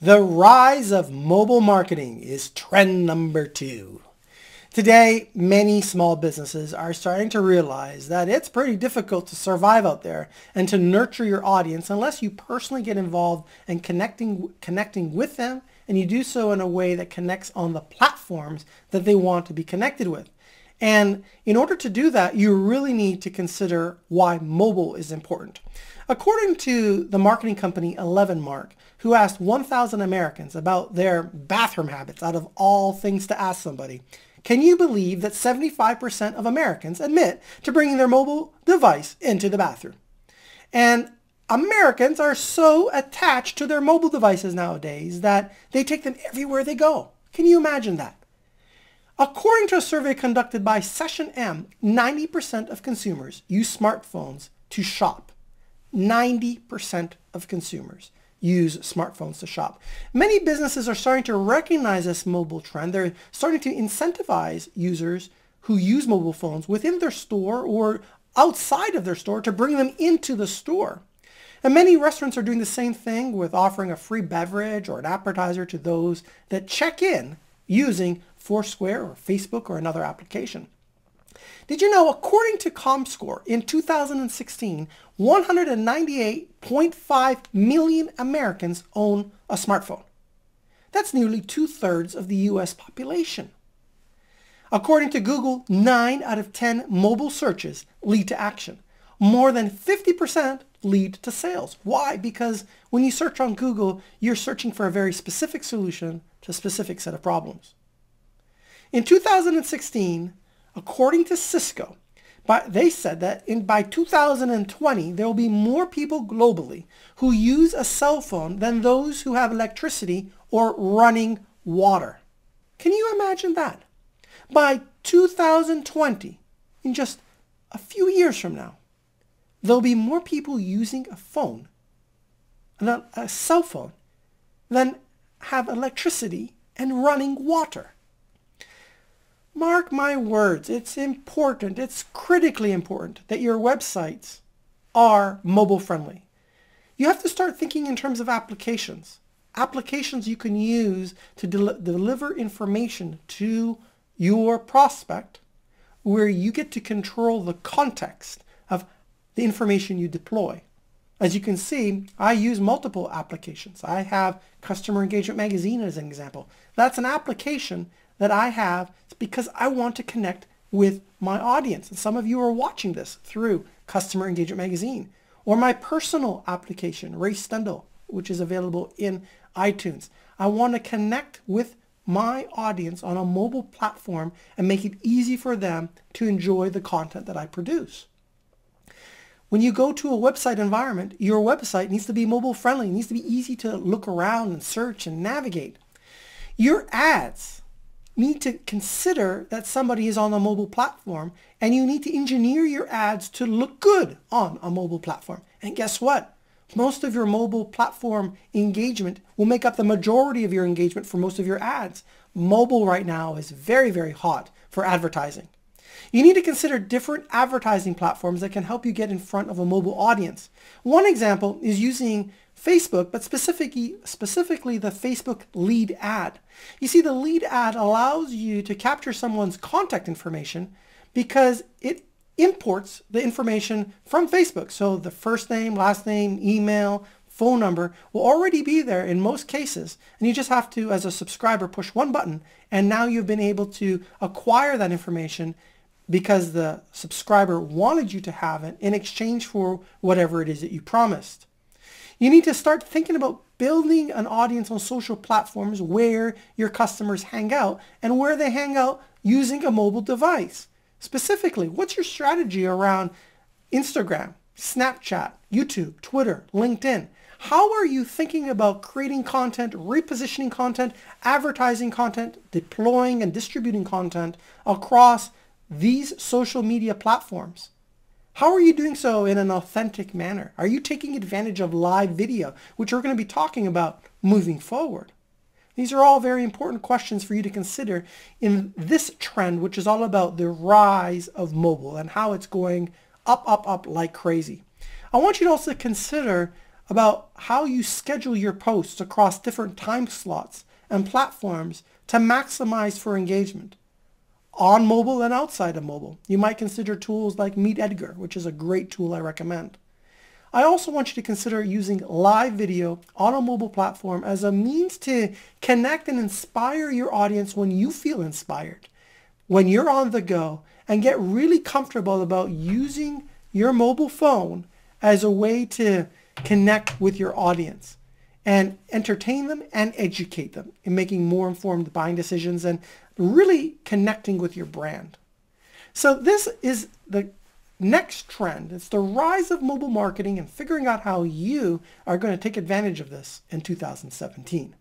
The rise of mobile marketing is trend number 2. Today, many small businesses are starting to realize that it's pretty difficult to survive out there and to nurture your audience unless you personally get involved in connecting with them, and you do so in a way that connects on the platforms that they want to be connected with. And in order to do that, you really need to consider why mobile is important. According to the marketing company 11mark, who asked 1,000 Americans about their bathroom habits out of all things to ask somebody, can you believe that 75% of Americans admit to bringing their mobile device into the bathroom? And Americans are so attached to their mobile devices nowadays that they take them everywhere they go. Can you imagine that? According to a survey conducted by Session M, 90% of consumers use smartphones to shop. 90% of consumers use smartphones to shop. Many businesses are starting to recognize this mobile trend. They're starting to incentivize users who use mobile phones within their store or outside of their store to bring them into the store. And many restaurants are doing the same thing with offering a free beverage or an appetizer to those that check in using Foursquare or Facebook or another application. Did you know, according to ComScore, in 2016, 198.5 million Americans own a smartphone. That's nearly 2/3 of the U.S. population. According to Google, 9 out of 10 mobile searches lead to action. More than 50% lead to sales. Why? Because when you search on Google, you're searching for a very specific solution to a specific set of problems. In 2016, according to Cisco, they said that by 2020, there will be more people globally who use a cell phone than those who have electricity or running water. Can you imagine that? By 2020, in just a few years from now, there'll be more people using a phone, a cell phone, than have electricity and running water. Mark my words, it's important, it's critically important that your websites are mobile friendly. You have to start thinking in terms of applications. Applications you can use to deliver information to your prospect where you get to control the context of the information you deploy. As you can see, I use multiple applications. I have Customer Engagement Magazine as an example. That's an application that I have because I want to connect with my audience. And some of you are watching this through Customer Engagement Magazine. Or my personal application, Stendall, which is available in iTunes. I want to connect with my audience on a mobile platform and make it easy for them to enjoy the content that I produce. When you go to a website environment, your website needs to be mobile friendly. It needs to be easy to look around and search and navigate. Your ads need to consider that somebody is on a mobile platform, and you need to engineer your ads to look good on a mobile platform. And guess what? Most of your mobile platform engagement will make up the majority of your engagement for most of your ads. Mobile right now is very, very hot for advertising. You need to consider different advertising platforms that can help you get in front of a mobile audience. One example is using Facebook, but specifically the Facebook lead ad. You see, the lead ad allows you to capture someone's contact information because it imports the information from Facebook. So the first name, last name, email, phone number will already be there in most cases. And you just have to, as a subscriber, push one button, and now you've been able to acquire that information because the subscriber wanted you to have it in exchange for whatever it is that you promised. You need to start thinking about building an audience on social platforms where your customers hang out and where they hang out using a mobile device. Specifically, what's your strategy around Instagram, Snapchat, YouTube, Twitter, LinkedIn? How are you thinking about creating content, repositioning content, advertising content, deploying and distributing content across these social media platforms? How are you doing so in an authentic manner? Are you taking advantage of live video, which we're going to be talking about moving forward? These are all very important questions for you to consider in this trend, which is all about the rise of mobile and how it's going up, up, up like crazy. I want you to also consider about how you schedule your posts across different time slots and platforms to maximize for engagement. On mobile and outside of mobile, you might consider tools like Meet Edgar, which is a great tool I recommend. I also want you to consider using live video on a mobile platform as a means to connect and inspire your audience when you feel inspired, when you're on the go, and get really comfortable about using your mobile phone as a way to connect with your audience and entertain them and educate them in making more informed buying decisions and really connecting with your brand. So this is the next trend. It's the rise of mobile marketing and figuring out how you are going to take advantage of this in 2017.